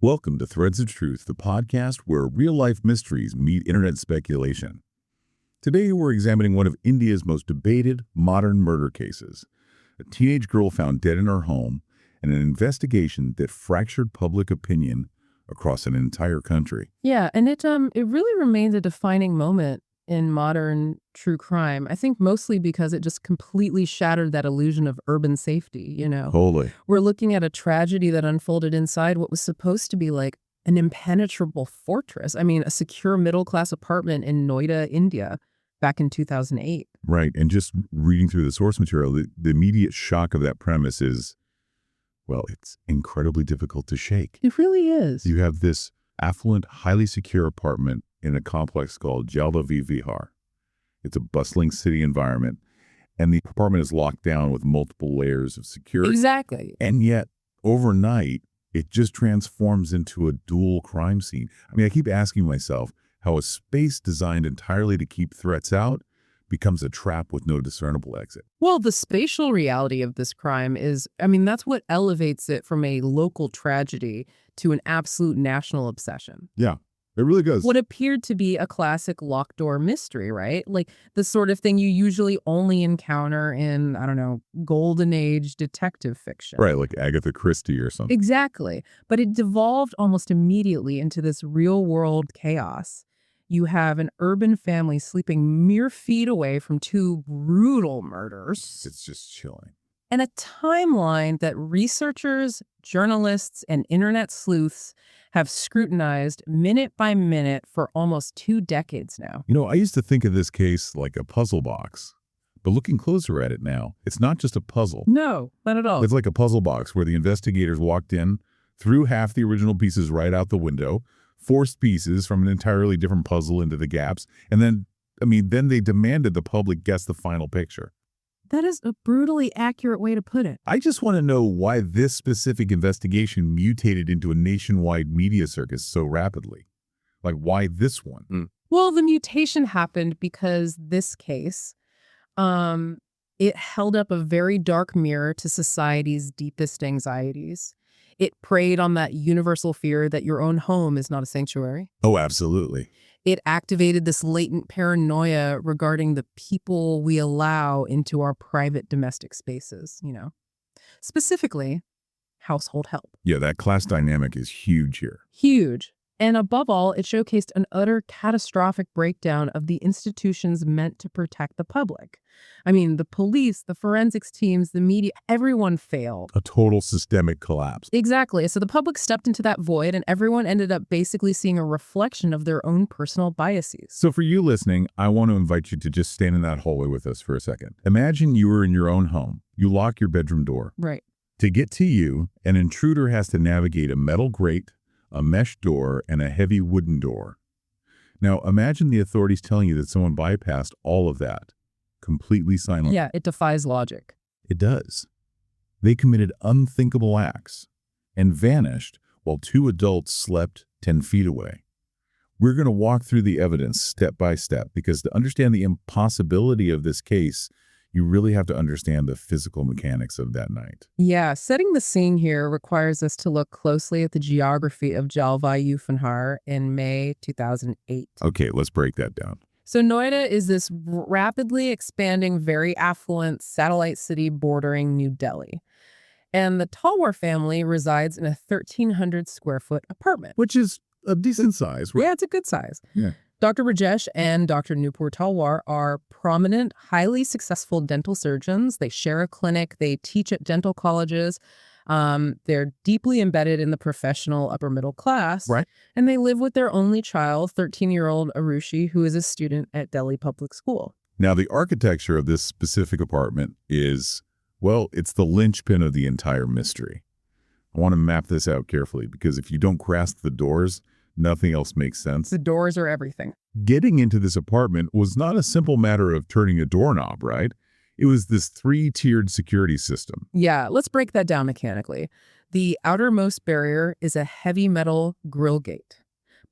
Welcome to Threads of Truth, the podcast where real-life mysteries meet internet speculation. Today we're examining one of India's most debated modern murder cases, a teenage girl found dead in her home, and an investigation that fractured public opinion across an entire country. Yeah, and it really remains a defining moment in modern true crime. I think mostly because it just completely shattered that illusion of urban safety. Holy. We're looking at a tragedy that unfolded inside what was supposed to be like an impenetrable fortress. I mean, a secure middle-class apartment in Noida, India, back in 2008. Right, and just reading through the source material, the immediate shock of that premise is, well, it's incredibly difficult to shake. It really is. You have this affluent, highly secure apartment in a complex called Jaldavi Vihar. It's a bustling city environment, and the apartment is locked down with multiple layers of security. Exactly. And yet, overnight, it just transforms into a dual crime scene. I mean, I keep asking myself how a space designed entirely to keep threats out becomes a trap with no discernible exit. Well, the spatial reality of this crime is, that's what elevates it from a local tragedy to an absolute national obsession. Yeah, it really does. What appeared to be a classic locked door mystery, right? Like the sort of thing you usually only encounter in, golden age detective fiction. Right, like Agatha Christie or something. Exactly. But it devolved almost immediately into this real world chaos. You have an urban family sleeping mere feet away from two brutal murders. It's just chilling. And a timeline that researchers, journalists, and internet sleuths have scrutinized minute by minute for almost 2 decades now. You know, I used to think of this case like a puzzle box. But looking closer at it now, it's not just a puzzle. No, not at all. It's like a puzzle box where the investigators walked in, threw half the original pieces right out the window, forced pieces from an entirely different puzzle into the gaps, and then they demanded the public guess the final picture. That is a brutally accurate way to put it. I just want to know why this specific investigation mutated into a nationwide media circus so rapidly. Like, why this one? Well, the mutation happened because this case, it held up a very dark mirror to society's deepest anxieties. It preyed on that universal fear that your own home is not a sanctuary. Oh, absolutely. It activated this latent paranoia regarding the people we allow into our private domestic spaces, Specifically, household help. Yeah, that class dynamic is huge here. Huge. And above all, it showcased an utter catastrophic breakdown of the institutions meant to protect the public. The police, the forensics teams, the media, everyone failed. A total systemic collapse. Exactly. So the public stepped into that void and everyone ended up basically seeing a reflection of their own personal biases. So for you listening, I want to invite you to just stand in that hallway with us for a second. Imagine you were in your own home. You lock your bedroom door. Right. To get to you, an intruder has to navigate a metal grate, a mesh door, and a heavy wooden door. Now, imagine the authorities telling you that someone bypassed all of that, completely silent. Yeah, it defies logic. It does. They committed unthinkable acts and vanished while 2 adults slept 10 feet away. We're going to walk through the evidence step by step because to understand the impossibility of this case, you really have to understand the physical mechanics of that night. Yeah, setting the scene here requires us to look closely at the geography of Jaldavi Vihar in May 2008. Okay, let's break that down. So Noida is this rapidly expanding, very affluent satellite city bordering New Delhi. And the Talwar family resides in a 1,300 square foot apartment. Which is a decent size. Yeah, it's a good size. Yeah. Dr. Rajesh and Dr. Nupur Talwar are prominent, highly successful dental surgeons. They share a clinic. They teach at dental colleges. They're deeply embedded in the professional upper middle class. Right. And they live with their only child, 13-year-old Aarushi, who is a student at Delhi Public School. Now, the architecture of this specific apartment is, well, it's the linchpin of the entire mystery. I want to map this out carefully because if you don't grasp the doors, nothing else makes sense. The doors are everything. Getting into this apartment was not a simple matter of turning a doorknob, right? It was this 3-tiered security system. Yeah, let's break that down mechanically. The outermost barrier is a heavy metal grill gate.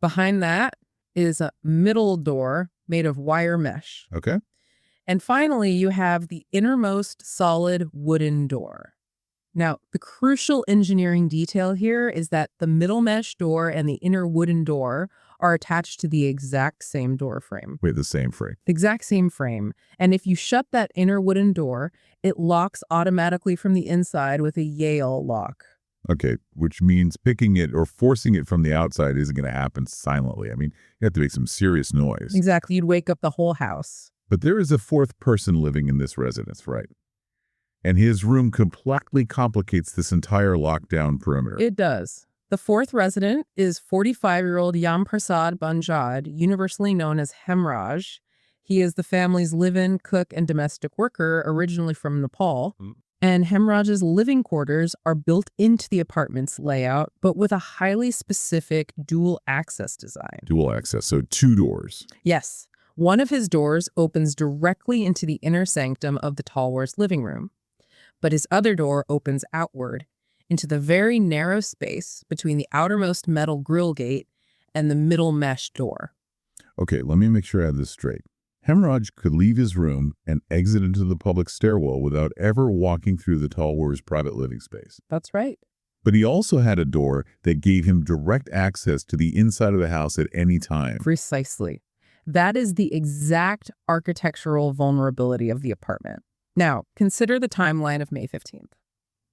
Behind that is a middle door made of wire mesh. Okay. And finally, you have the innermost solid wooden door. Now, the crucial engineering detail here is that the middle mesh door and the inner wooden door are attached to the exact same door frame. Wait, the same frame. The exact same frame. And if you shut that inner wooden door, it locks automatically from the inside with a Yale lock. Okay, which means picking it or forcing it from the outside isn't going to happen silently. I mean, you have to make some serious noise. Exactly. You'd wake up the whole house. But there is a fourth person living in this residence, right? And his room completely complicates this entire lockdown perimeter. It does. The fourth resident is 45-year-old Yamprasad Banjad, universally known as Hemraj. He is the family's live-in cook and domestic worker, originally from Nepal. And Hemraj's living quarters are built into the apartment's layout, but with a highly specific dual access design. Dual access, so 2 doors. Yes. One of his doors opens directly into the inner sanctum of the Talwar's living room, but his other door opens outward into the very narrow space between the outermost metal grill gate and the middle mesh door. Okay, let me make sure I have this straight. Hemraj could leave his room and exit into the public stairwell without ever walking through the Talwar's private living space. That's right. But he also had a door that gave him direct access to the inside of the house at any time. Precisely. That is the exact architectural vulnerability of the apartment. Now, consider the timeline of May 15th.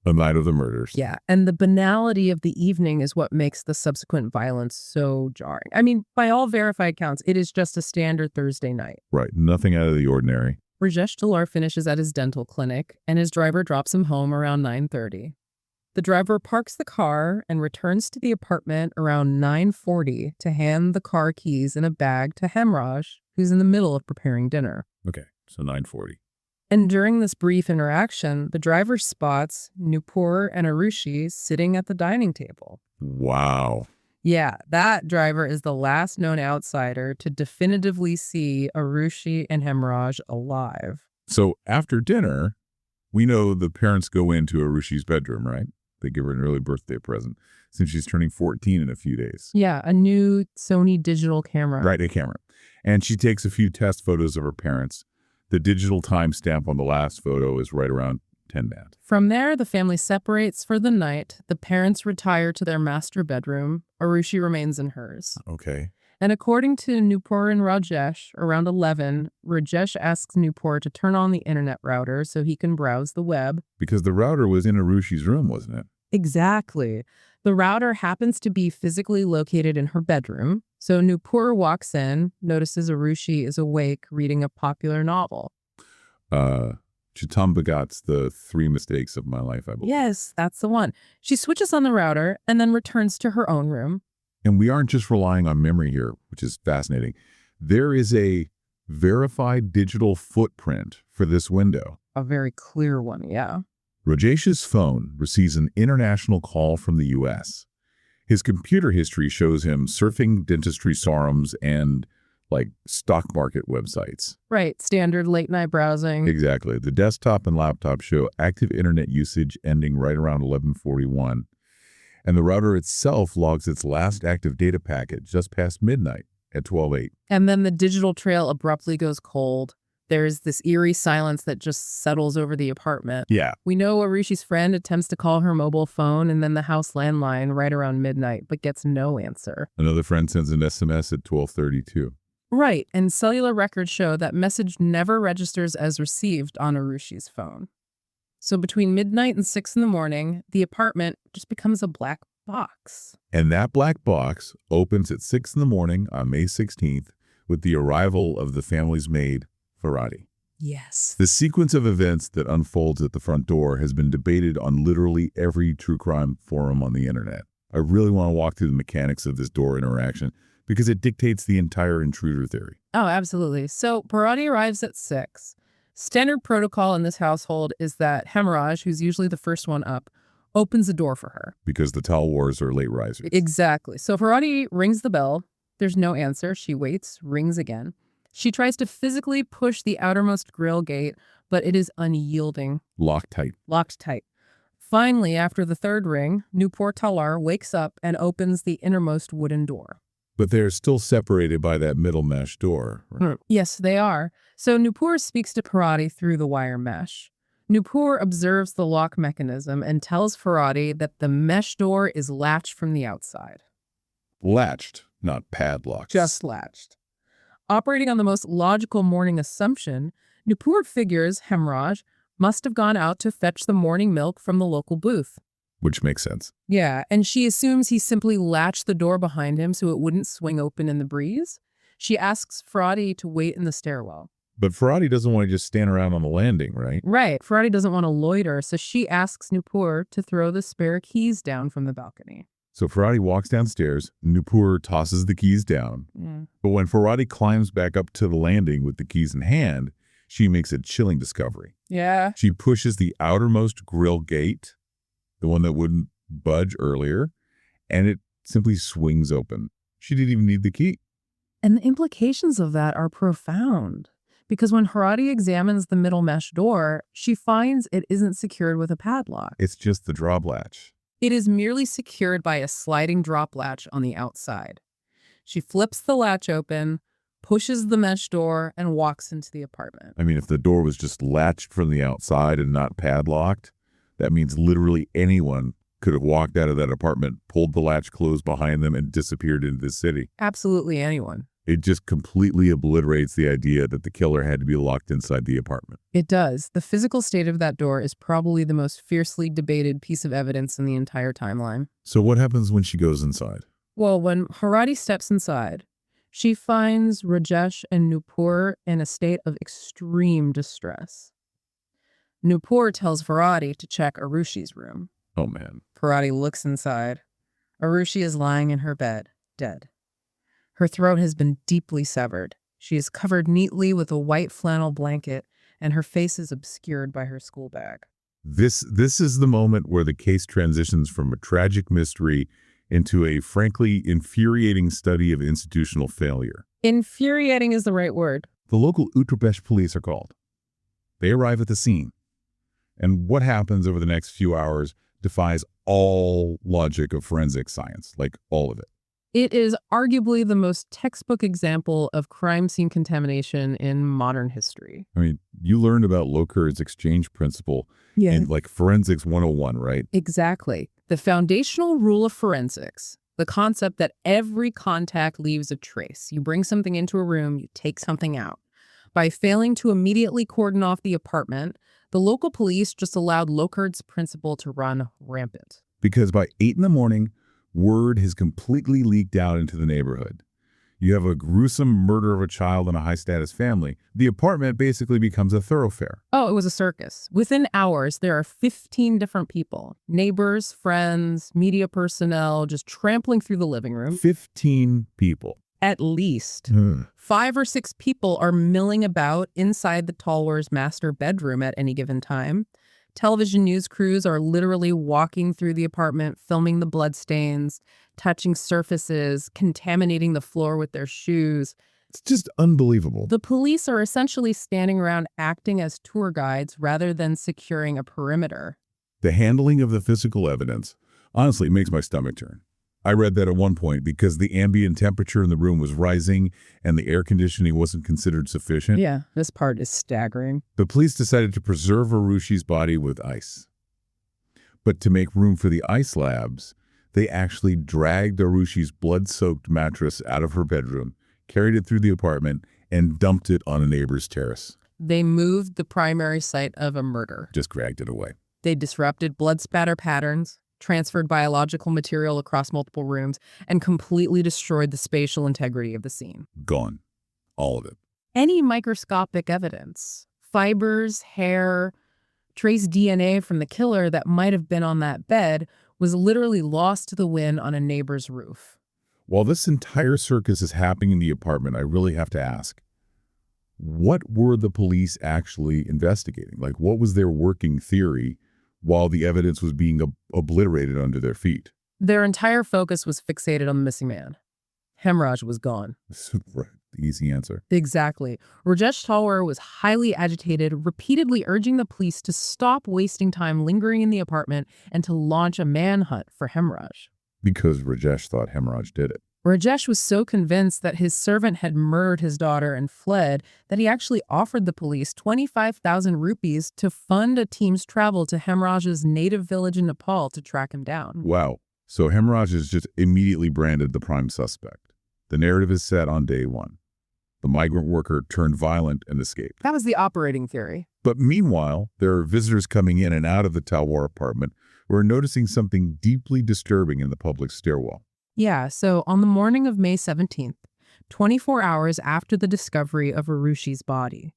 The night of the murders. Yeah, and the banality of the evening is what makes the subsequent violence so jarring. I mean, by all verified counts, it is just a standard Thursday night. Right, nothing out of the ordinary. Rajesh Talwar finishes at his dental clinic, and his driver drops him home around 9:30. The driver parks the car and returns to the apartment around 9:40 to hand the car keys in a bag to Hemraj, who's in the middle of preparing dinner. Okay, so 9:40. And during this brief interaction, the driver spots Nupur and Aarushi sitting at the dining table. Wow. Yeah, that driver is the last known outsider to definitively see Aarushi and Hemraj alive. So after dinner, we know the parents go into Arushi's bedroom, right? They give her an early birthday present since she's turning 14 in a few days. Yeah, a new Sony digital camera. Right, a camera. And she takes a few test photos of her parents. The digital timestamp on the last photo is right around 10 band. From there, the family separates for the night. The parents retire to their master bedroom. Aarushi remains in hers. Okay. And according to Nupur and Rajesh, around 11, Rajesh asks Nupur to turn on the internet router so he can browse the web. Because the router was in Arushi's room, wasn't it? Exactly. The router happens to be physically located in her bedroom. So Nupur walks in, notices Aarushi is awake reading a popular novel. Chitam Bhagat's The 3 Mistakes of My Life, I believe. Yes, that's the one. She switches on the router and then returns to her own room. And we aren't just relying on memory here, which is fascinating. There is a verified digital footprint for this window. A very clear one, yeah. Rajesh's phone receives an international call from the U.S. His computer history shows him surfing dentistry forums and, stock market websites. Right, standard late-night browsing. Exactly. The desktop and laptop show active internet usage ending right around 11:41. And the router itself logs its last active data packet just past midnight at 12:08. And then the digital trail abruptly goes cold. There's this eerie silence that just settles over the apartment. Yeah. We know Arushi's friend attempts to call her mobile phone and then the house landline right around midnight, but gets no answer. Another friend sends an SMS at 12:32. Right, and cellular records show that message never registers as received on Arushi's phone. So between midnight and 6 in the morning, the apartment just becomes a black box. And that black box opens at 6 in the morning on May 16th with the arrival of the family's maid, Farhadi. Yes. The sequence of events that unfolds at the front door has been debated on literally every true crime forum on the internet. I really want to walk through the mechanics of this door interaction because it dictates the entire intruder theory. Oh, absolutely. So Farhadi arrives at 6. Standard protocol in this household is that Hemraj, who's usually the first one up, opens the door for her. Because the Talwars are late risers. Exactly. So Farhadi rings the bell. There's no answer. She waits, rings again. She tries to physically push the outermost grill gate, but it is unyielding. Locked tight. Locked tight. Finally, after the third ring, Nupur Talwar wakes up and opens the innermost wooden door. But they're still separated by that middle mesh door. Right? Yes, they are. So Nupur speaks to Farhadi through the wire mesh. Nupur observes the lock mechanism and tells Farhadi that the mesh door is latched from the outside. Latched, not padlocked. Just latched. Operating on the most logical morning assumption, Nupur figures Hemraj must have gone out to fetch the morning milk from the local booth. Which makes sense. Yeah, and she assumes he simply latched the door behind him so it wouldn't swing open in the breeze. She asks Farhadi to wait in the stairwell. But Farhadi doesn't want to just stand around on the landing, right? Right, Farhadi doesn't want to loiter, so she asks Nupur to throw the spare keys down from the balcony. So Farhadi walks downstairs, Nupur tosses the keys down. But when Farhadi climbs back up to the landing with the keys in hand, she makes a chilling discovery. Yeah. She pushes the outermost grill gate, the one that wouldn't budge earlier, and it simply swings open. She didn't even need the key. And the implications of that are profound. Because when Farhadi examines the middle mesh door, she finds it isn't secured with a padlock. It's just the drop latch. It is merely secured by a sliding drop latch on the outside. She flips the latch open, pushes the mesh door, and walks into the apartment. I mean, if the door was just latched from the outside and not padlocked, that means literally anyone could have walked out of that apartment, pulled the latch closed behind them, and disappeared into the city. Absolutely anyone. It just completely obliterates the idea that the killer had to be locked inside the apartment. It does. The physical state of that door is probably the most fiercely debated piece of evidence in the entire timeline. So what happens when she goes inside? Well, when Farhadi steps inside, she finds Rajesh and Nupur in a state of extreme distress. Nupur tells Farhadi to check Aarushi's room. Oh, man. Farhadi looks inside. Aarushi is lying in her bed, dead. Her throat has been deeply severed. She is covered neatly with a white flannel blanket, and her face is obscured by her school bag. This is the moment where the case transitions from a tragic mystery into a frankly infuriating study of institutional failure. Infuriating is the right word. The local Uttar Pradesh police are called. They arrive at the scene. And what happens over the next few hours defies all logic of forensic science, like all of it. It is arguably the most textbook example of crime scene contamination in modern history. I mean, you learned about Loker's exchange principle in like Forensics 101, right? Exactly. The foundational rule of forensics, the concept that every contact leaves a trace. You bring something into a room, you take something out. By failing to immediately cordon off the apartment, the local police just allowed Loker's principle to run rampant. Because by 8 in the morning, word has completely leaked out into the neighborhood. You have a gruesome murder of a child in a high-status family. The apartment basically becomes a thoroughfare. Oh, it was a circus. Within hours, there are 15 different people, neighbors, friends, media personnel, just trampling through the living room. 15 people. At least. 5 or 6 people are milling about inside the Talwar's master bedroom at any given time. Television news crews are literally walking through the apartment, filming the bloodstains, touching surfaces, contaminating the floor with their shoes. It's just unbelievable. The police are essentially standing around acting as tour guides rather than securing a perimeter. The handling of the physical evidence, honestly, makes my stomach turn. I read that at one point because the ambient temperature in the room was rising and the air conditioning wasn't considered sufficient. Yeah, this part is staggering. The police decided to preserve Arushi's body with ice. But to make room for the ice labs, they actually dragged Arushi's blood-soaked mattress out of her bedroom, carried it through the apartment, and dumped it on a neighbor's terrace. They moved the primary site of a murder. Just dragged it away. They disrupted blood spatter patterns, transferred biological material across multiple rooms, and completely destroyed the spatial integrity of the scene. Gone. All of it. Any microscopic evidence, fibers, hair, trace DNA from the killer that might have been on that bed was literally lost to the wind on a neighbor's roof. While this entire circus is happening in the apartment, I really have to ask, what were the police actually investigating? Like, what was their working theory while the evidence was being obliterated under their feet? Their entire focus was fixated on the missing man. Hemraj was gone. Right. The easy answer. Exactly. Rajesh Talwar was highly agitated, repeatedly urging the police to stop wasting time lingering in the apartment and to launch a manhunt for Hemraj. Because Rajesh thought Hemraj did it. Rajesh was so convinced that his servant had murdered his daughter and fled that he actually offered the police 25,000 rupees to fund a team's travel to Hemraj's native village in Nepal to track him down. Wow. So Hemraj is just immediately branded the prime suspect. The narrative is set on day one. The migrant worker turned violent and escaped. That was the operating theory. But meanwhile, there are visitors coming in and out of the Talwar apartment who are noticing something deeply disturbing in the public stairwell. Yeah, so on the morning of May 17th, 24 hours after the discovery of Arushi's body,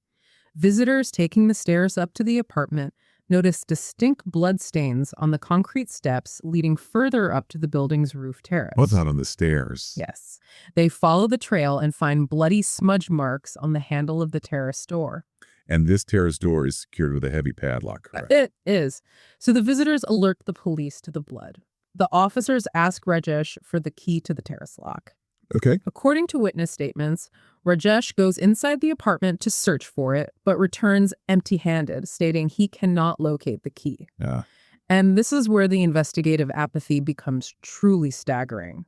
visitors taking the stairs up to the apartment noticed distinct blood stains on the concrete steps leading further up to the building's roof terrace. What's out on the stairs? Yes. They follow the trail and find bloody smudge marks on the handle of the terrace door. And this terrace door is secured with a heavy padlock, correct? It is. So the visitors alert the police to the blood. The officers ask Rajesh for the key to the terrace lock. Okay. According to witness statements, Rajesh goes inside the apartment to search for it, but returns empty-handed, stating he cannot locate the key. Yeah. And this is where the investigative apathy becomes truly staggering.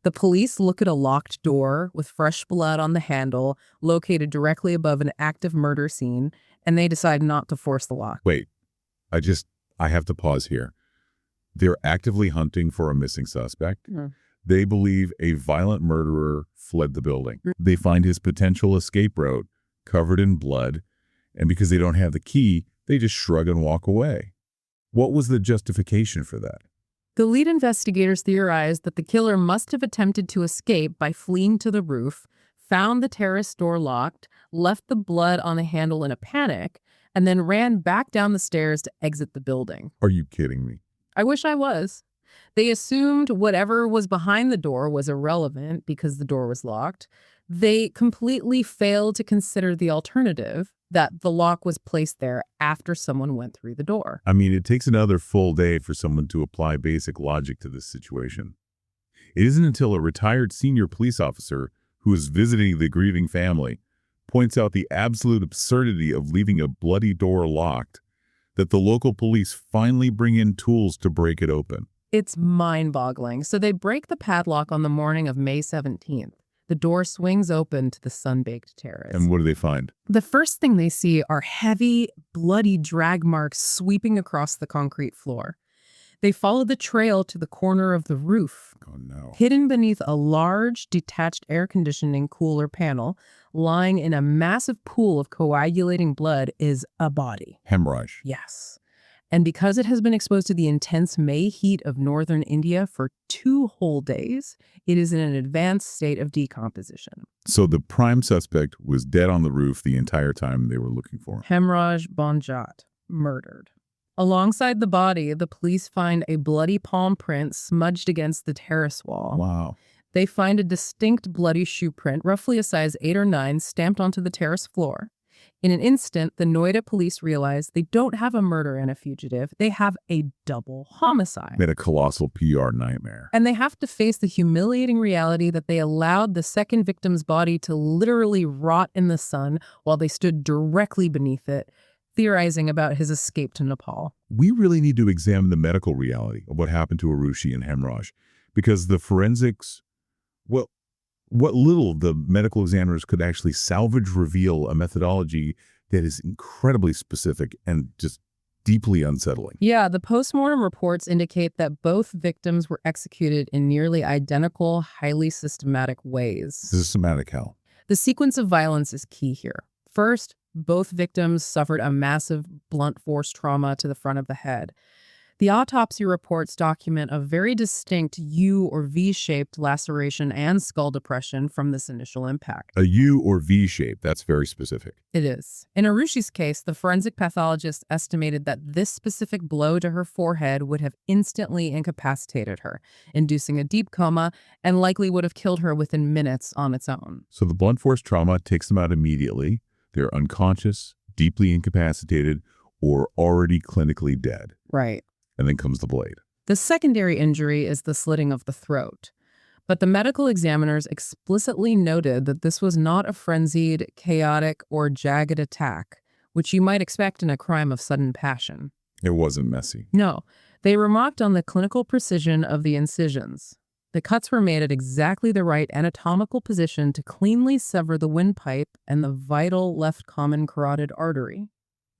The police look at a locked door with fresh blood on the handle, located directly above an active murder scene, and they decide not to force the lock. Wait, I have to pause here. They're actively hunting for a missing suspect. Mm. They believe a violent murderer fled the building. They find his potential escape route covered in blood, and because they don't have the key, they just shrug and walk away. What was the justification for that? The lead investigators theorized that the killer must have attempted to escape by fleeing to the roof, found the terrace door locked, left the blood on the handle in a panic, and then ran back down the stairs to exit the building. Are you kidding me? I wish I was. They assumed whatever was behind the door was irrelevant because the door was locked. They completely failed to consider the alternative, that the lock was placed there after someone went through the door. I mean, it takes another full day for someone to apply basic logic to this situation. It isn't until a retired senior police officer who is visiting the grieving family points out the absolute absurdity of leaving a bloody door locked that the local police finally bring in tools to break it open. It's mind-boggling. So they break the padlock on the morning of May 17th. The door swings open to the sun-baked terrace. And what do they find? The first thing they see are heavy, bloody drag marks sweeping across the concrete floor. They follow the trail to the corner of the roof. Oh, no. Hidden beneath a large, detached air conditioning cooler panel, lying in a massive pool of coagulating blood, is a body. Hemorrhage. Yes. And because it has been exposed to the intense May heat of northern India for 2 whole days, it is in an advanced state of decomposition. So the prime suspect was dead on the roof the entire time they were looking for him. Hemraj Banjat, murdered. Alongside the body, the police find a bloody palm print smudged against the terrace wall. Wow. They find a distinct bloody shoe print, roughly a size 8 or 9, stamped onto the terrace floor. In an instant, the Noida police realize they don't have a murder and a fugitive. They have a double homicide. Made a colossal PR nightmare. And they have to face the humiliating reality that they allowed the second victim's body to literally rot in the sun while they stood directly beneath it, theorizing about his escape to Nepal. We really need to examine the medical reality of what happened to Aarushi and Hemraj, because the forensics, well, what little the medical examiners could actually salvage reveal a methodology that is incredibly specific and just deeply unsettling. Yeah, the postmortem reports indicate that both victims were executed in nearly identical, highly systematic ways. Systematic how? The sequence of violence is key here. First, both victims suffered a massive blunt force trauma to the front of the head. The autopsy reports document a very distinct U or V-shaped laceration and skull depression from this initial impact. A U or V shape, that's very specific. It is. In Arushi's case, the forensic pathologist estimated that this specific blow to her forehead would have instantly incapacitated her, inducing a deep coma, and likely would have killed her within minutes on its own. So the blunt force trauma takes them out immediately. They're unconscious, deeply incapacitated, or already clinically dead. Right. And then comes the blade. The secondary injury is the slitting of the throat. But the medical examiners explicitly noted that this was not a frenzied, chaotic, or jagged attack, which you might expect in a crime of sudden passion. It wasn't messy. No, they remarked on the clinical precision of the incisions. The cuts were made at exactly the right anatomical position to cleanly sever the windpipe and the vital left common carotid artery.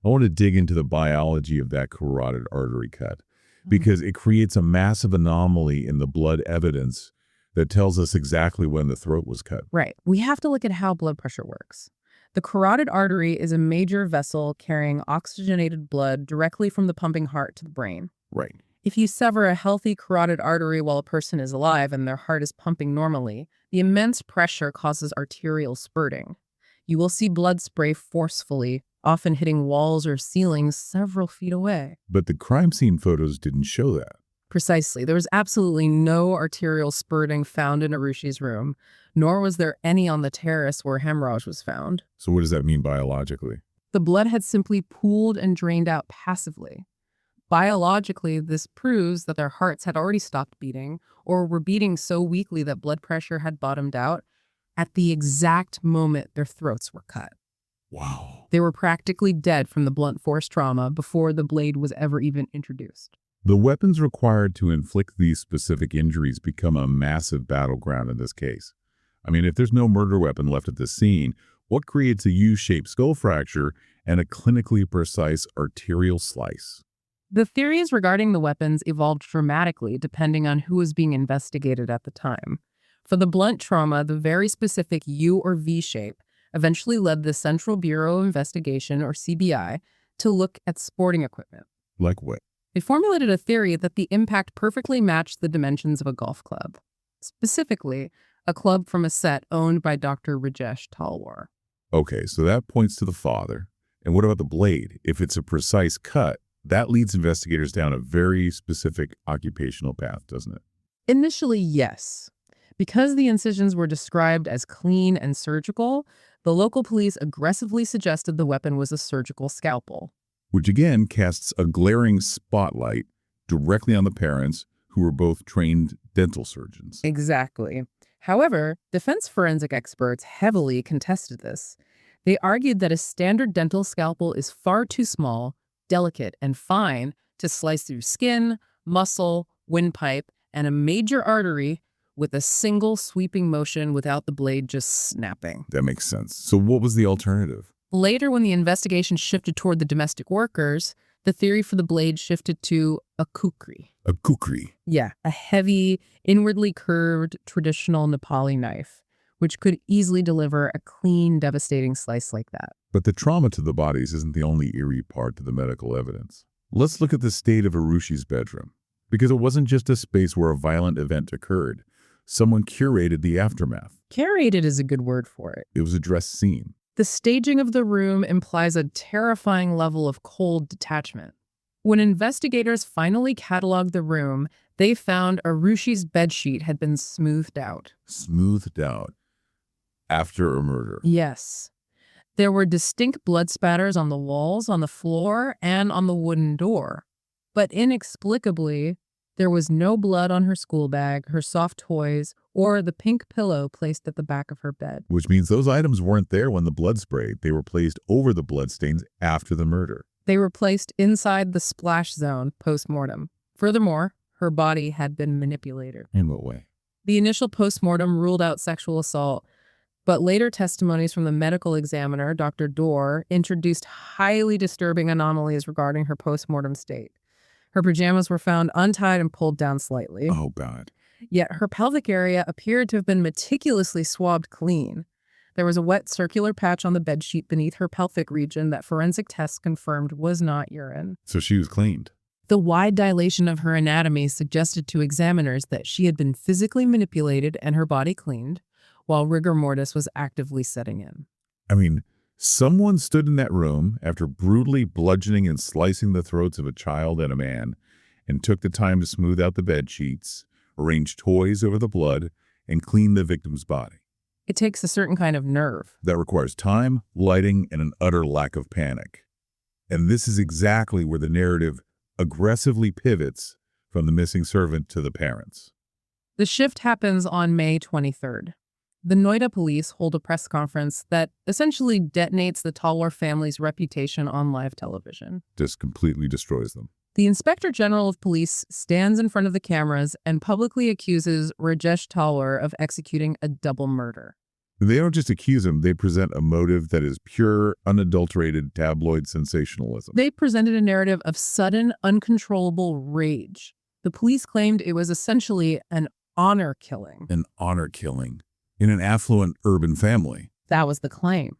I want to dig into the biology of that carotid artery cut because it creates a massive anomaly in the blood evidence that tells us exactly when the throat was cut. Right. We have to look at how blood pressure works. The carotid artery is a major vessel carrying oxygenated blood directly from the pumping heart to the brain. Right. If you sever a healthy carotid artery while a person is alive and their heart is pumping normally, the immense pressure causes arterial spurting. You will see blood spray forcefully, often hitting walls or ceilings several feet away. But the crime scene photos didn't show that. Precisely. There was absolutely no arterial spurting found in Aarushi's room, nor was there any on the terrace where hemorrhage was found. So what does that mean biologically? The blood had simply pooled and drained out passively. Biologically, this proves that their hearts had already stopped beating or were beating so weakly that blood pressure had bottomed out at the exact moment their throats were cut. Wow. They were practically dead from the blunt force trauma before the blade was ever even introduced. The weapons required to inflict these specific injuries become a massive battleground in this case. I mean, if there's no murder weapon left at the scene, what creates a U-shaped skull fracture and a clinically precise arterial slice? The theories regarding the weapons evolved dramatically depending on who was being investigated at the time. For the blunt trauma, the very specific U or V shape eventually led the Central Bureau of Investigation, or CBI, to look at sporting equipment. Like what? They formulated a theory that the impact perfectly matched the dimensions of a golf club, specifically a club from a set owned by Dr. Rajesh Talwar. Okay, so that points to the father. And what about the blade? If it's a precise cut, that leads investigators down a very specific occupational path, doesn't it? Initially, yes. Because the incisions were described as clean and surgical, the local police aggressively suggested the weapon was a surgical scalpel. Which again casts a glaring spotlight directly on the parents, who were both trained dental surgeons. Exactly. However, defense forensic experts heavily contested this. They argued that a standard dental scalpel is far too small, delicate, and fine to slice through skin, muscle, windpipe, and a major artery with a single sweeping motion without the blade just snapping. That makes sense. So what was the alternative? Later, when the investigation shifted toward the domestic workers, the theory for the blade shifted to a kukri. A kukri. Yeah, a heavy, inwardly curved, traditional Nepali knife, which could easily deliver a clean, devastating slice like that. But the trauma to the bodies isn't the only eerie part to the medical evidence. Let's look at the state of Arushi's bedroom, because it wasn't just a space where a violent event occurred. Someone curated the aftermath. Curated is a good word for it. It was a dress scene. The staging of the room implies a terrifying level of cold detachment. When investigators finally cataloged the room, they found Arushi's bedsheet had been smoothed out. Smoothed out after a murder. Yes. There were distinct blood spatters on the walls, on the floor, and on the wooden door. But inexplicably, there was no blood on her school bag, her soft toys, or the pink pillow placed at the back of her bed. Which means those items weren't there when the blood sprayed. They were placed over the bloodstains after the murder. They were placed inside the splash zone post-mortem. Furthermore, her body had been manipulated. In what way? The initial post-mortem ruled out sexual assault, but later testimonies from the medical examiner, Dr. Dorr, introduced highly disturbing anomalies regarding her post-mortem state. Her pajamas were found untied and pulled down slightly. Oh, God. Yet her pelvic area appeared to have been meticulously swabbed clean. There was a wet circular patch on the bedsheet beneath her pelvic region that forensic tests confirmed was not urine. So she was cleaned. The wide dilation of her anatomy suggested to examiners that she had been physically manipulated and her body cleaned, while rigor mortis was actively setting in. I mean, someone stood in that room after brutally bludgeoning and slicing the throats of a child and a man and took the time to smooth out the bed sheets, arrange toys over the blood, and clean the victim's body. It takes a certain kind of nerve. That requires time, lighting, and an utter lack of panic. And this is exactly where the narrative aggressively pivots from the missing servant to the parents. The shift happens on May 23rd. The Noida police hold a press conference that essentially detonates the Talwar family's reputation on live television. Just completely destroys them. The Inspector General of Police stands in front of the cameras and publicly accuses Rajesh Talwar of executing a double murder. They don't just accuse him, they present a motive that is pure, unadulterated tabloid sensationalism. They presented a narrative of sudden, uncontrollable rage. The police claimed it was essentially an honor killing. An honor killing in an affluent urban family. That was the claim.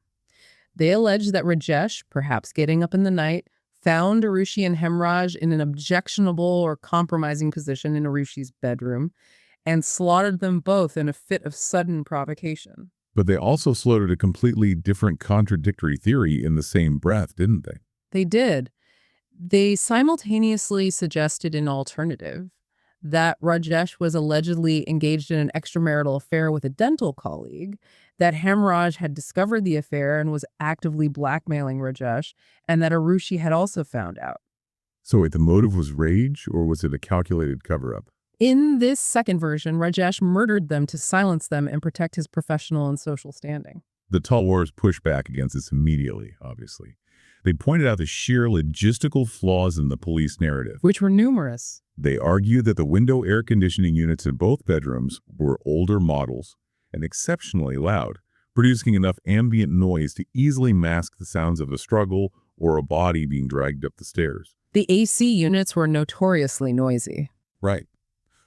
They alleged that Rajesh, perhaps getting up in the night, found Aarushi and Hemraj in an objectionable or compromising position in Arushi's bedroom and slaughtered them both in a fit of sudden provocation. But they also slaughtered a completely different contradictory theory in the same breath, didn't they? They did. They simultaneously suggested an alternative, that Rajesh was allegedly engaged in an extramarital affair with a dental colleague, that Hemraj had discovered the affair and was actively blackmailing Rajesh, and that Aarushi had also found out. So wait, the motive was rage, or was it a calculated cover-up? In this second version, Rajesh murdered them to silence them and protect his professional and social standing. The Talwars pushed back against this immediately, obviously. They pointed out the sheer logistical flaws in the police narrative. Which were numerous. They argued that the window air conditioning units in both bedrooms were older models and exceptionally loud, producing enough ambient noise to easily mask the sounds of a struggle or a body being dragged up the stairs. The AC units were notoriously noisy. Right.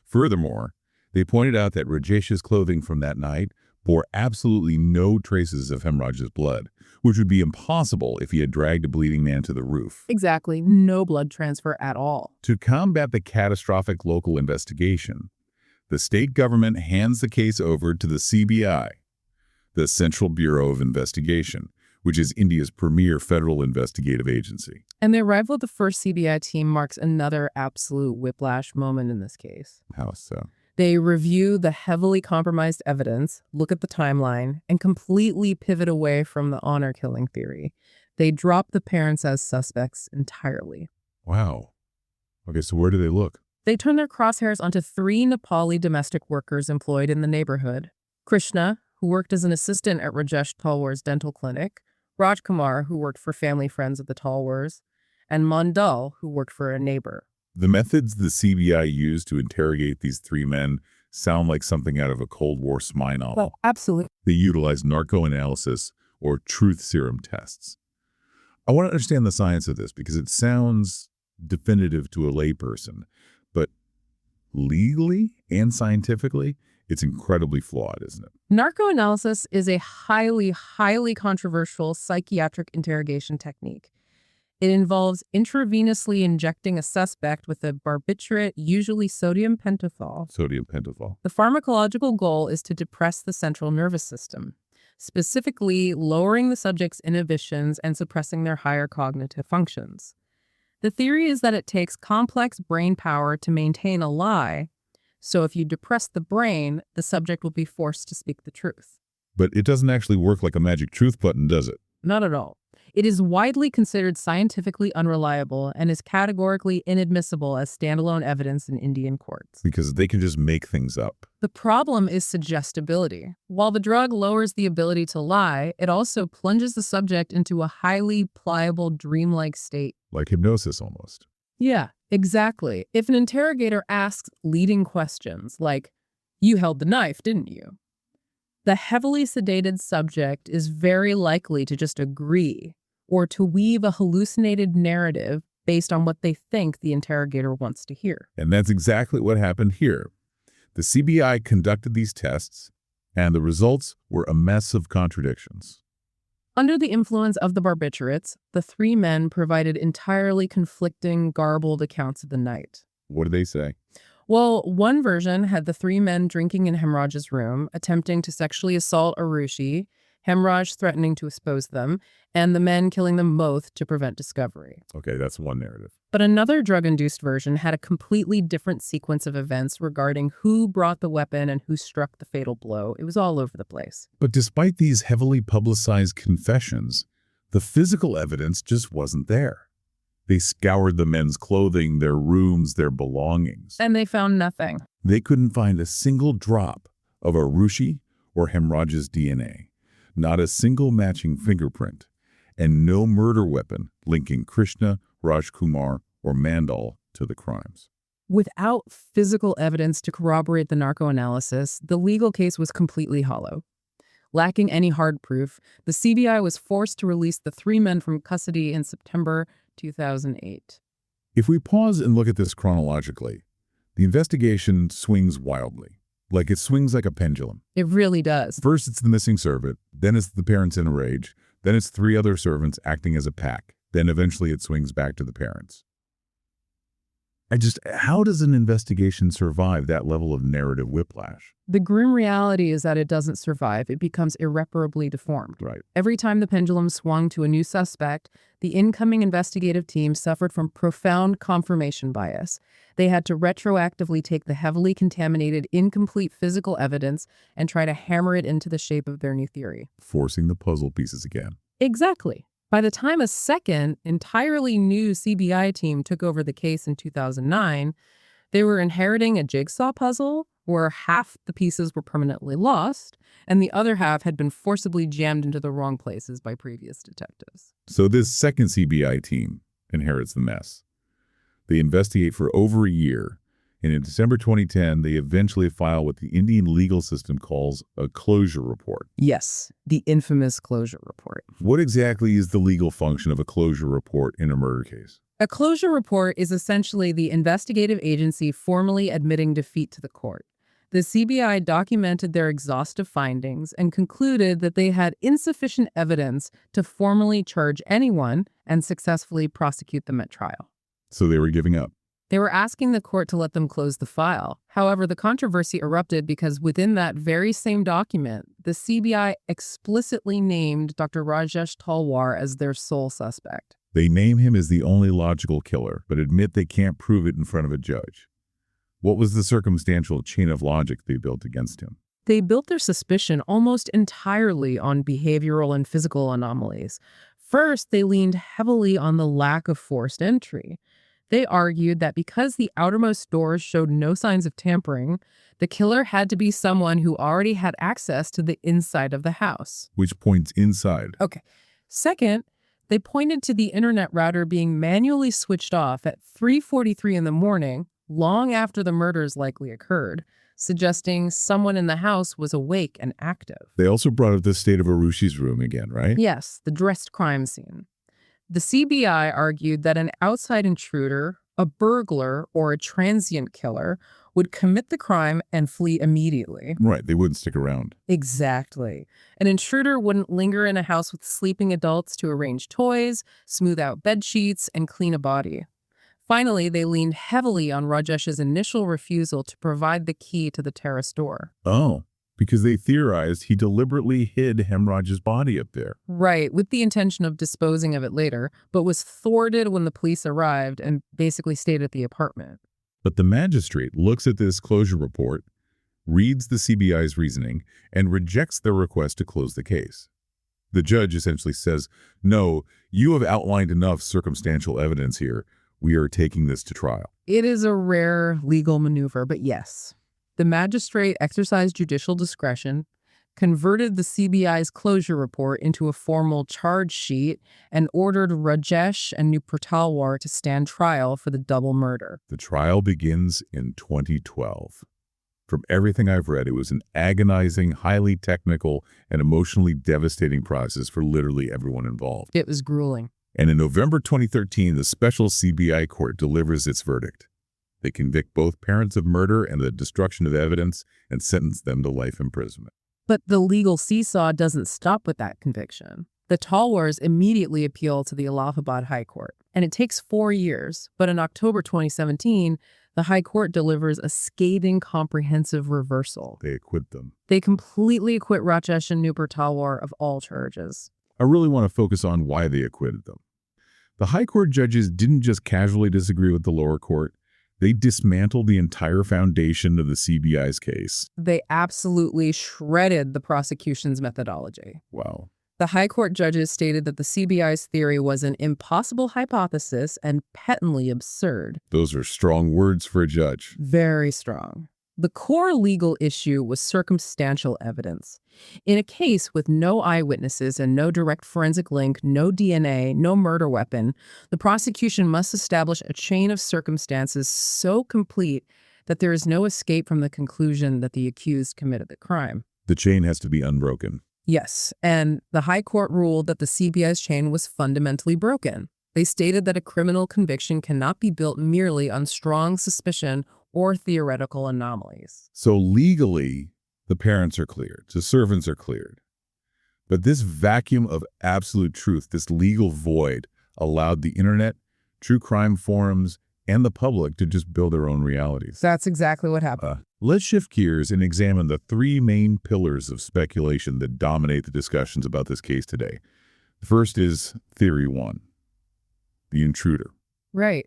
Furthermore, they pointed out that Rajesh's clothing from that night bore absolutely no traces of Hemraj's blood, which would be impossible if he had dragged a bleeding man to the roof. Exactly. No blood transfer at all. To combat the catastrophic local investigation, the state government hands the case over to the CBI, the Central Bureau of Investigation, which is India's premier federal investigative agency. And the arrival of the first CBI team marks another absolute whiplash moment in this case. How so? They review the heavily compromised evidence, look at the timeline, and completely pivot away from the honor killing theory. They drop the parents as suspects entirely. Wow. Okay, so where do they look? They turn their crosshairs onto 3 Nepali domestic workers employed in the neighborhood. Krishna, who worked as an assistant at Rajesh Talwar's dental clinic, Rajkumar, who worked for family friends of the Talwars, and Mandal, who worked for a neighbor. The methods the CBI used to interrogate these 3 men sound like something out of a Cold War spy novel. Well, absolutely. They utilized narco-analysis or truth serum tests. I want to understand the science of this because it sounds definitive to a layperson, but legally and scientifically, it's incredibly flawed, isn't it? Narcoanalysis is a highly, highly controversial psychiatric interrogation technique. It involves intravenously injecting a suspect with a barbiturate, usually sodium pentothal. Sodium pentothal. The pharmacological goal is to depress the central nervous system, specifically lowering the subject's inhibitions and suppressing their higher cognitive functions. The theory is that it takes complex brain power to maintain a lie, so if you depress the brain, the subject will be forced to speak the truth. But it doesn't actually work like a magic truth button, does it? Not at all. It is widely considered scientifically unreliable and is categorically inadmissible as standalone evidence in Indian courts. Because they can just make things up. The problem is suggestibility. While the drug lowers the ability to lie, it also plunges the subject into a highly pliable, dreamlike state. Like hypnosis, almost. Yeah, exactly. If an interrogator asks leading questions like, "You held the knife, didn't you?" the heavily sedated subject is very likely to just agree or to weave a hallucinated narrative based on what they think the interrogator wants to hear. And that's exactly what happened here. The CBI conducted these tests, and the results were a mess of contradictions. Under the influence of the barbiturates, the 3 men provided entirely conflicting, garbled accounts of the night. What did they say? Well, one version had the 3 men drinking in Hemraj's room, attempting to sexually assault Aarushi, Hemraj threatening to expose them, and the men killing them both to prevent discovery. Okay, that's one narrative. But another drug-induced version had a completely different sequence of events regarding who brought the weapon and who struck the fatal blow. It was all over the place. But despite these heavily publicized confessions, the physical evidence just wasn't there. They scoured the men's clothing, their rooms, their belongings. And they found nothing. They couldn't find a single drop of Aarushi or Hemraj's DNA, not a single matching fingerprint, and no murder weapon linking Krishna, Rajkumar, or Mandal to the crimes. Without physical evidence to corroborate the narco-analysis, the legal case was completely hollow. Lacking any hard proof, the CBI was forced to release the three men from custody in September 2008. If we pause and look at this chronologically, the investigation swings wildly. Like it swings like a pendulum. It really does. First, it's the missing servant. Then it's the parents in a rage. Then it's three other servants acting as a pack. Then eventually it swings back to the parents. How does an investigation survive that level of narrative whiplash? The grim reality is that it doesn't survive. It becomes irreparably deformed. Right. Every time the pendulum swung to a new suspect, the incoming investigative team suffered from profound confirmation bias. They had to retroactively take the heavily contaminated, incomplete physical evidence and try to hammer it into the shape of their new theory. Forcing the puzzle pieces again. Exactly. By the time a second, entirely new CBI team took over the case in 2009, they were inheriting a jigsaw puzzle where half the pieces were permanently lost and the other half had been forcibly jammed into the wrong places by previous detectives. So this second CBI team inherits the mess. They investigate for over a year, and in December 2010, they eventually file what the Indian legal system calls a closure report. Yes, the infamous closure report. What exactly is the legal function of a closure report in a murder case? A closure report is essentially the investigative agency formally admitting defeat to the court. The CBI documented their exhaustive findings and concluded that they had insufficient evidence to formally charge anyone and successfully prosecute them at trial. So they were giving up. They were asking the court to let them close the file. However, the controversy erupted because within that very same document, the CBI explicitly named Dr. Rajesh Talwar as their sole suspect. They name him as the only logical killer, but admit they can't prove it in front of a judge. What was the circumstantial chain of logic they built against him? They built their suspicion almost entirely on behavioral and physical anomalies. First, they leaned heavily on the lack of forced entry. They argued that because the outermost doors showed no signs of tampering, the killer had to be someone who already had access to the inside of the house. Which points inside. Okay. Second, they pointed to the internet router being manually switched off at 3:43 in the morning, long after the murders likely occurred, suggesting someone in the house was awake and active. They also brought up the state of Arushi's room again, right? Yes, the dressed crime scene. The CBI argued that an outside intruder, a burglar, or a transient killer would commit the crime and flee immediately. Right, they wouldn't stick around. Exactly. An intruder wouldn't linger in a house with sleeping adults to arrange toys, smooth out bed sheets, and clean a body. Finally, they leaned heavily on Rajesh's initial refusal to provide the key to the terrace door. Oh, because they theorized he deliberately hid Hemraj's body up there. Right, with the intention of disposing of it later, but was thwarted when the police arrived and basically stayed at the apartment. But the magistrate looks at this closure report, reads the CBI's reasoning, and rejects their request to close the case. The judge essentially says, "No, you have outlined enough circumstantial evidence here. We are taking this to trial." It is a rare legal maneuver, but yes. The magistrate exercised judicial discretion, converted the CBI's closure report into a formal charge sheet, and ordered Rajesh and Nupur Talwar to stand trial for the double murder. The trial begins in 2012. From everything I've read, it was an agonizing, highly technical, and emotionally devastating process for literally everyone involved. It was grueling. And in November 2013, the special CBI court delivers its verdict. They convict both parents of murder and the destruction of evidence and sentence them to life imprisonment. But the legal seesaw doesn't stop with that conviction. The Talwars immediately appeal to the Allahabad High Court, and it takes 4 years. But in October 2017, the High Court delivers a scathing, comprehensive reversal. They acquit them. They completely acquit Rajesh and Nupur Talwar of all charges. I really want to focus on why they acquitted them. The High Court judges didn't just casually disagree with the lower court. They dismantled the entire foundation of the CBI's case. They absolutely shredded the prosecution's methodology. Wow. The High Court judges stated that the CBI's theory was an impossible hypothesis and patently absurd. Those are strong words for a judge. Very strong. The core legal issue was circumstantial evidence. In a case with no eyewitnesses and no direct forensic link, no DNA, no murder weapon, the prosecution must establish a chain of circumstances so complete that there is no escape from the conclusion that the accused committed the crime. The chain has to be unbroken. Yes, and the High Court ruled that the CBI's chain was fundamentally broken. They stated that a criminal conviction cannot be built merely on strong suspicion or theoretical anomalies. So legally, the parents are cleared, the servants are cleared. But this vacuum of absolute truth, this legal void, allowed the internet, true crime forums, and the public to just build their own realities. That's exactly what happened. Let's shift gears and examine the three main pillars of speculation that dominate the discussions about this case today. The first is Theory 1, the intruder. Right.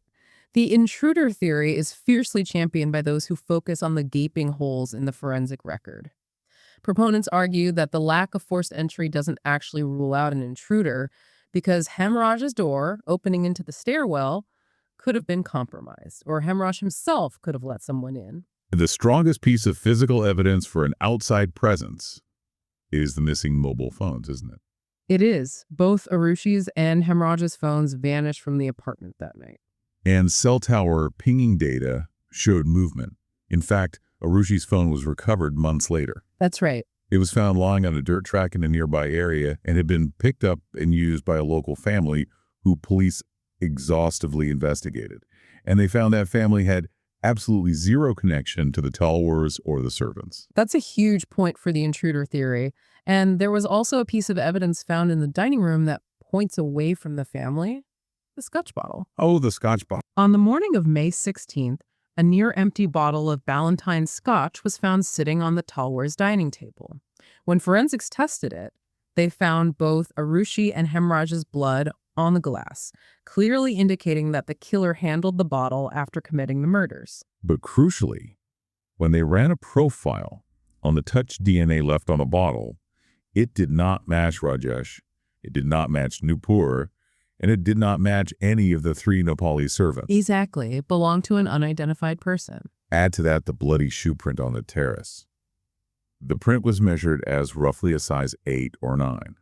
The intruder theory is fiercely championed by those who focus on the gaping holes in the forensic record. Proponents argue that the lack of forced entry doesn't actually rule out an intruder because Hemraj's door, opening into the stairwell, could have been compromised, or Hemraj himself could have let someone in. The strongest piece of physical evidence for an outside presence is the missing mobile phones, isn't it? It is. Both Aarushi's and Hemraj's phones vanished from the apartment that night. And cell tower pinging data showed movement. In fact, Arushi's phone was recovered months later. That's right. It was found lying on a dirt track in a nearby area and had been picked up and used by a local family who police exhaustively investigated. And they found that family had absolutely zero connection to the Talwars or the servants. That's a huge point for the intruder theory. And there was also a piece of evidence found in the dining room that points away from the family. The Scotch bottle. Oh, the Scotch bottle. On the morning of May 16th, a near-empty bottle of Ballantyne's Scotch was found sitting on the Talwars' dining table. When forensics tested it, they found both Aarushi and Hemraj's blood on the glass, clearly indicating that the killer handled the bottle after committing the murders. But crucially, when they ran a profile on the touch DNA left on the bottle, it did not match Rajesh, it did not match Nupur, and it did not match any of the three Nepali servants. Exactly. It belonged to an unidentified person. Add to that the bloody shoe print on the terrace. The print was measured as roughly a size 8 or 9.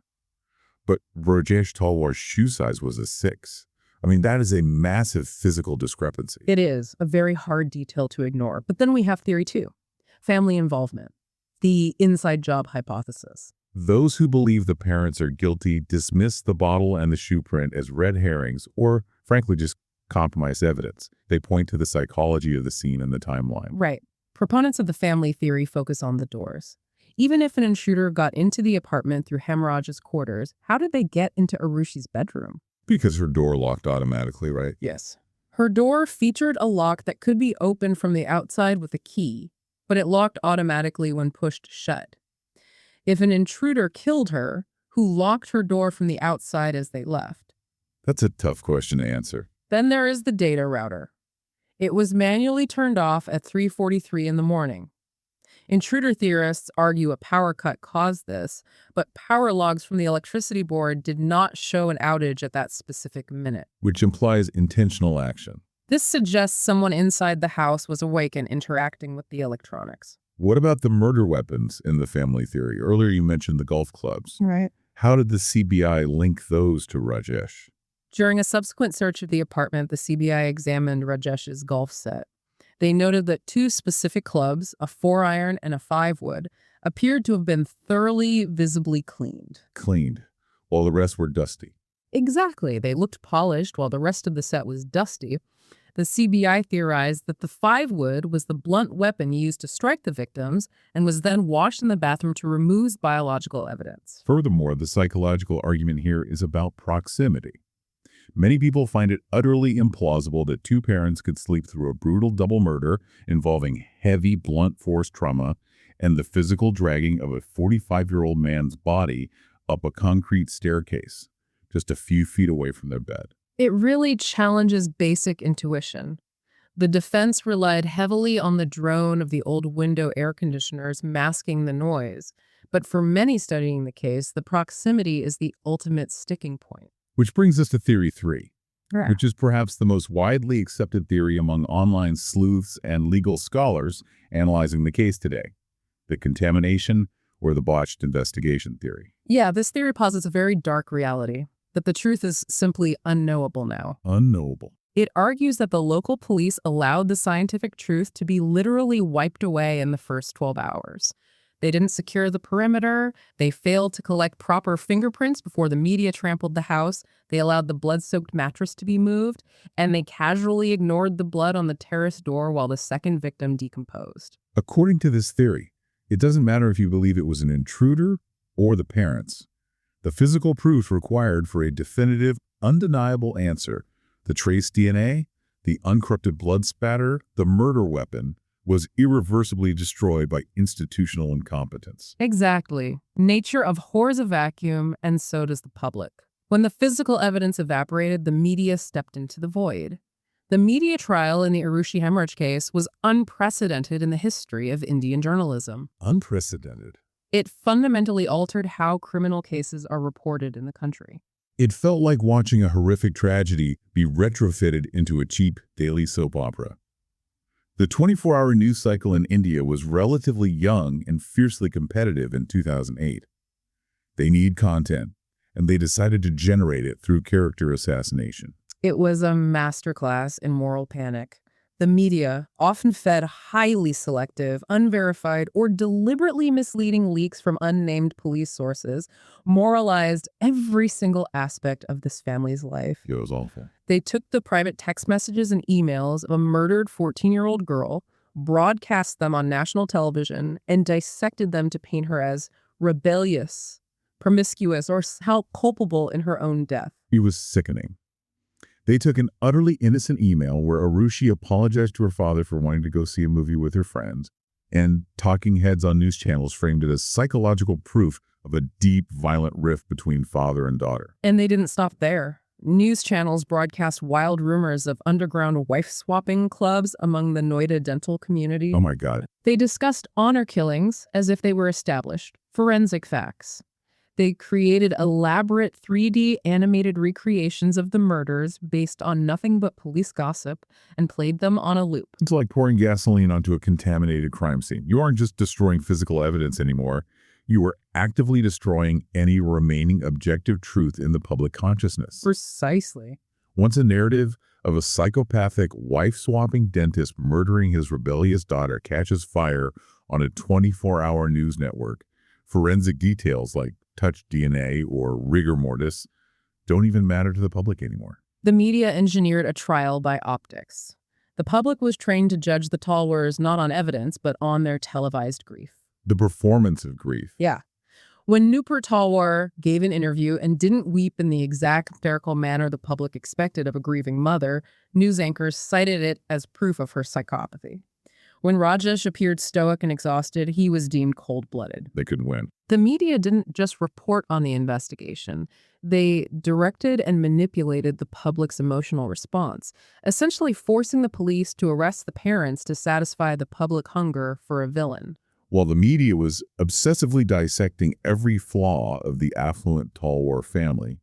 But Rajesh Talwar's shoe size was a 6. I mean, that is a massive physical discrepancy. It is a very hard detail to ignore. But then we have theory 2, family involvement, the inside job hypothesis. Those who believe the parents are guilty dismiss the bottle and the shoe print as red herrings or, frankly, just compromised evidence. They point to the psychology of the scene and the timeline. Right. Proponents of the family theory focus on the doors. Even if an intruder got into the apartment through Hemraj's quarters, how did they get into Arushi's bedroom? Because her door locked automatically, right? Yes. Her door featured a lock that could be opened from the outside with a key, but it locked automatically when pushed shut. If an intruder killed her, who locked her door from the outside as they left? That's a tough question to answer. Then there is the data router. It was manually turned off at 3:43 in the morning. Intruder theorists argue a power cut caused this, but power logs from the electricity board did not show an outage at that specific minute. Which implies intentional action. This suggests someone inside the house was awake and interacting with the electronics. What about the murder weapons in the family theory? Earlier you mentioned the golf clubs. Right. How did the CBI link those to Rajesh? During a subsequent search of the apartment, the CBI examined Rajesh's golf set. They noted that 2 specific clubs, a 4-iron and a 5-wood, appeared to have been thoroughly visibly cleaned. Cleaned, while the rest were dusty. Exactly. They looked polished while the rest of the set was dusty. The CBI theorized that the 5-wood was the blunt weapon used to strike the victims and was then washed in the bathroom to remove biological evidence. Furthermore, the psychological argument here is about proximity. Many people find it utterly implausible that 2 parents could sleep through a brutal double murder involving heavy blunt force trauma and the physical dragging of a 45-year-old man's body up a concrete staircase just a few feet away from their bed. It really challenges basic intuition. The defense relied heavily on the drone of the old window air conditioners masking the noise, but for many studying the case, the proximity is the ultimate sticking point. Which brings us to Theory 3, which is perhaps the most widely accepted theory among online sleuths and legal scholars analyzing the case today. The contamination or the botched investigation theory. Yeah, this theory posits a very dark reality, that the truth is simply unknowable now. Unknowable. It argues that the local police allowed the scientific truth to be literally wiped away in the first 12 hours. They didn't secure the perimeter, they failed to collect proper fingerprints before the media trampled the house, they allowed the blood-soaked mattress to be moved, and they casually ignored the blood on the terrace door while the second victim decomposed. According to this theory, it doesn't matter if you believe it was an intruder or the parents. The physical proof required for a definitive, undeniable answer, the trace DNA, the uncorrupted blood spatter, the murder weapon, was irreversibly destroyed by institutional incompetence. Exactly. Nature abhors a vacuum, and so does the public. When the physical evidence evaporated, the media stepped into the void. The media trial in the Aarushi hemorrhage case was unprecedented in the history of Indian journalism. Unprecedented. It fundamentally altered how criminal cases are reported in the country. It felt like watching a horrific tragedy be retrofitted into a cheap daily soap opera. The 24-hour news cycle in India was relatively young and fiercely competitive in 2008. They need content, and they decided to generate it through character assassination. It was a masterclass in moral panic. The media often fed highly selective, unverified, or deliberately misleading leaks from unnamed police sources, moralized every single aspect of this family's life. It was awful. They took the private text messages and emails of a murdered 14-year-old girl, broadcast them on national television, and dissected them to paint her as rebellious, promiscuous, or culpable in her own death. It was sickening. They took an utterly innocent email where Aarushi apologized to her father for wanting to go see a movie with her friends, and talking heads on news channels framed it as psychological proof of a deep, violent rift between father and daughter. And they didn't stop there. News channels broadcast wild rumors of underground wife-swapping clubs among the Noida dental community. Oh my God. They discussed honor killings as if they were established, forensic facts. They created elaborate 3D animated recreations of the murders based on nothing but police gossip and played them on a loop. It's like pouring gasoline onto a contaminated crime scene. You aren't just destroying physical evidence anymore. You are actively destroying any remaining objective truth in the public consciousness. Precisely. Once a narrative of a psychopathic, wife-swapping dentist murdering his rebellious daughter catches fire on a 24-hour news network, forensic details like touch DNA or rigor mortis don't even matter to the public anymore. The media engineered a trial by optics. The public was trained to judge the Talwars not on evidence, but on their televised grief. The performance of grief. Yeah. When Nupur Talwar gave an interview and didn't weep in the exact hysterical manner the public expected of a grieving mother, news anchors cited it as proof of her psychopathy. When Rajesh appeared stoic and exhausted, he was deemed cold-blooded. They couldn't win. The media didn't just report on the investigation. They directed and manipulated the public's emotional response, essentially forcing the police to arrest the parents to satisfy the public hunger for a villain. While the media was obsessively dissecting every flaw of the affluent Talwar family,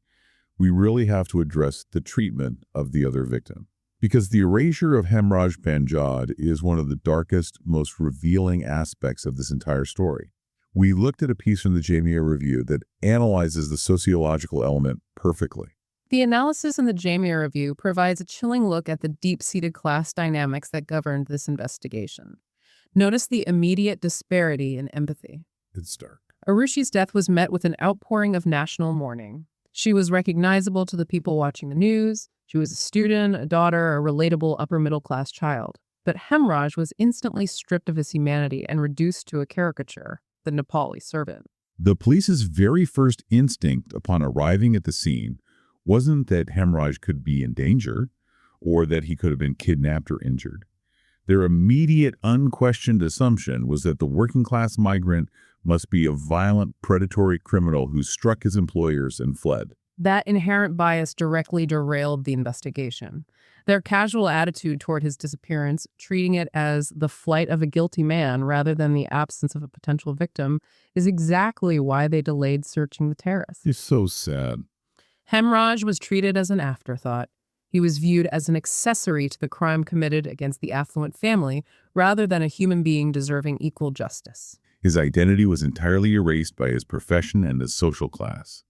we really have to address the treatment of the other victim. Because the erasure of Hemraj Panjad is one of the darkest, most revealing aspects of this entire story. We looked at a piece from the Jamia Review that analyzes the sociological element perfectly. The analysis in the Jamia Review provides a chilling look at the deep-seated class dynamics that governed this investigation. Notice the immediate disparity in empathy. It's stark. Arushi's death was met with an outpouring of national mourning. She was recognizable to the people watching the news. She was a student, a daughter, a relatable upper-middle-class child. But Hemraj was instantly stripped of his humanity and reduced to a caricature, the Nepali servant. The police's very first instinct upon arriving at the scene wasn't that Hemraj could be in danger or that he could have been kidnapped or injured. Their immediate, unquestioned assumption was that the working-class migrant must be a violent, predatory criminal who struck his employers and fled. That inherent bias directly derailed the investigation. Their casual attitude toward his disappearance, treating it as the flight of a guilty man rather than the absence of a potential victim, is exactly why they delayed searching the terrace. It's so sad. Hemraj was treated as an afterthought. He was viewed as an accessory to the crime committed against the affluent family rather than a human being deserving equal justice. His identity was entirely erased by his profession and his social class.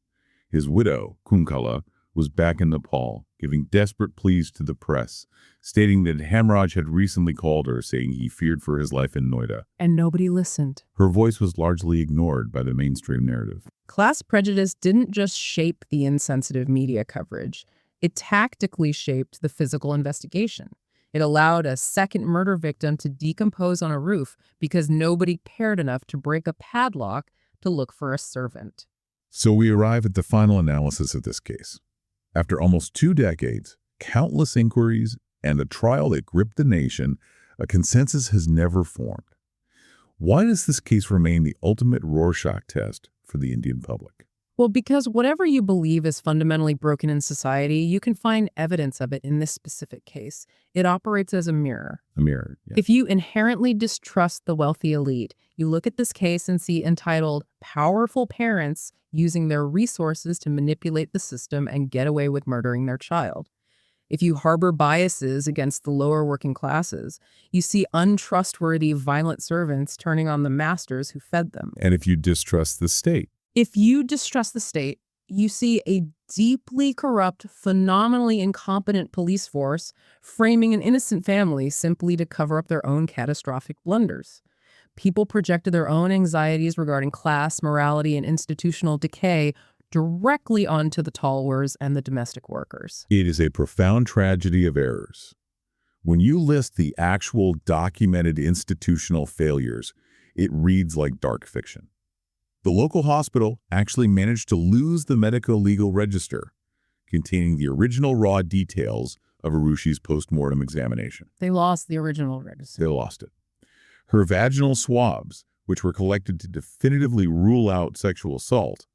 His widow, Kunkala, was back in Nepal, giving desperate pleas to the press, stating that Hamraj had recently called her, saying he feared for his life in Noida. And nobody listened. Her voice was largely ignored by the mainstream narrative. Class prejudice didn't just shape the insensitive media coverage. It tactically shaped the physical investigation. It allowed a second murder victim to decompose on a roof because nobody cared enough to break a padlock to look for a servant. So we arrive at the final analysis of this case. After almost 2 decades, countless inquiries, and a trial that gripped the nation, a consensus has never formed. Why does this case remain the ultimate Rorschach test for the Indian public? Well, because whatever you believe is fundamentally broken in society, you can find evidence of it in this specific case. It operates as a mirror. A mirror, yeah. If you inherently distrust the wealthy elite, you look at this case and see entitled "Powerful Parents Using Their Resources to Manipulate the System and Get Away with Murdering Their Child." If you harbor biases against the lower working classes, you see untrustworthy, violent servants turning on the masters who fed them. And if you distrust the state? If you distrust the state, you see a deeply corrupt, phenomenally incompetent police force framing an innocent family simply to cover up their own catastrophic blunders. People projected their own anxieties regarding class, morality, and institutional decay directly onto the Talwars and the domestic workers. It is a profound tragedy of errors. When you list the actual documented institutional failures, it reads like dark fiction. The local hospital actually managed to lose the medico-legal register containing the original raw details of Aarushi's post-mortem examination. They lost the original register. They lost it. Her vaginal swabs, which were collected to definitively rule out sexual assault,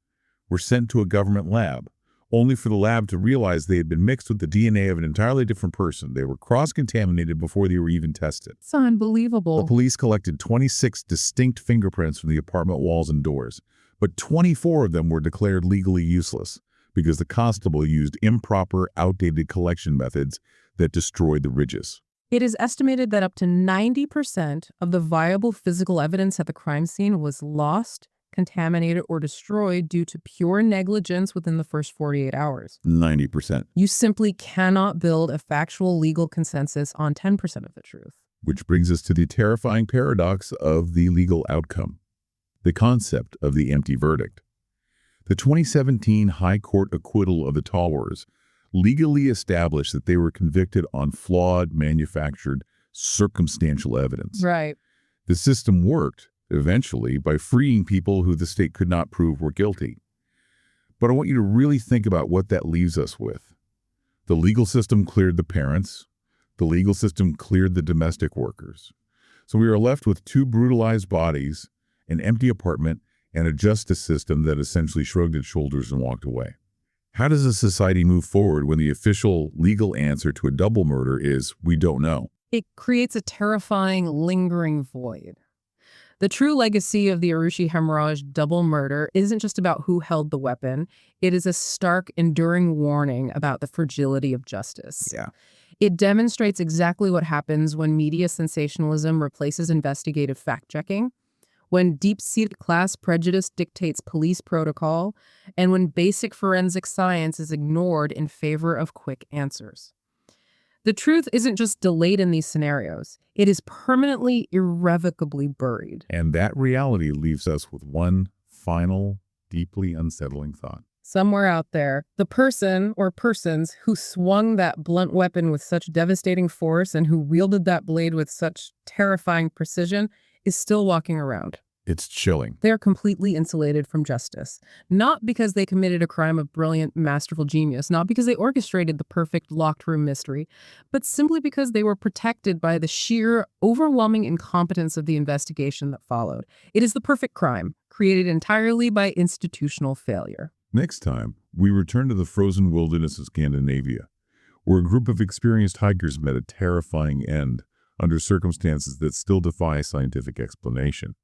were sent to a government lab, only for the lab to realize they had been mixed with the DNA of an entirely different person. They were cross-contaminated before they were even tested. It's unbelievable. The police collected 26 distinct fingerprints from the apartment walls and doors, but 24 of them were declared legally useless because the constable used improper, outdated collection methods that destroyed the ridges. It is estimated that up to 90% of the viable physical evidence at the crime scene was lost, contaminated, or destroyed due to pure negligence within the first 48 hours. 90%. You simply cannot build a factual legal consensus on 10% of the truth. Which brings us to the terrifying paradox of the legal outcome, the concept of the empty verdict. The 2017 High Court acquittal of the Talwars legally established that they were convicted on flawed, manufactured, circumstantial evidence. Right. The system worked, eventually, by freeing people who the state could not prove were guilty. But I want you to really think about what that leaves us with. The legal system cleared the parents. The legal system cleared the domestic workers. So we are left with 2 brutalized bodies, an empty apartment, and a justice system that essentially shrugged its shoulders and walked away. How does a society move forward when the official legal answer to a double murder is, we don't know? It creates a terrifying, lingering void. The true legacy of the Aarushi Hamraj double murder isn't just about who held the weapon. It is a stark, enduring warning about the fragility of justice. Yeah. It demonstrates exactly what happens when media sensationalism replaces investigative fact-checking, when deep-seated class prejudice dictates police protocol, and when basic forensic science is ignored in favor of quick answers. The truth isn't just delayed in these scenarios. It is permanently, irrevocably buried. And that reality leaves us with one final, deeply unsettling thought. Somewhere out there, the person or persons who swung that blunt weapon with such devastating force and who wielded that blade with such terrifying precision is still walking around. It's chilling. They are completely insulated from justice, not because they committed a crime of brilliant, masterful genius, not because they orchestrated the perfect locked room mystery, but simply because they were protected by the sheer, overwhelming incompetence of the investigation that followed. It is the perfect crime, created entirely by institutional failure. Next time, we return to the frozen wilderness of Scandinavia, where a group of experienced hikers met a terrifying end under circumstances that still defy scientific explanation.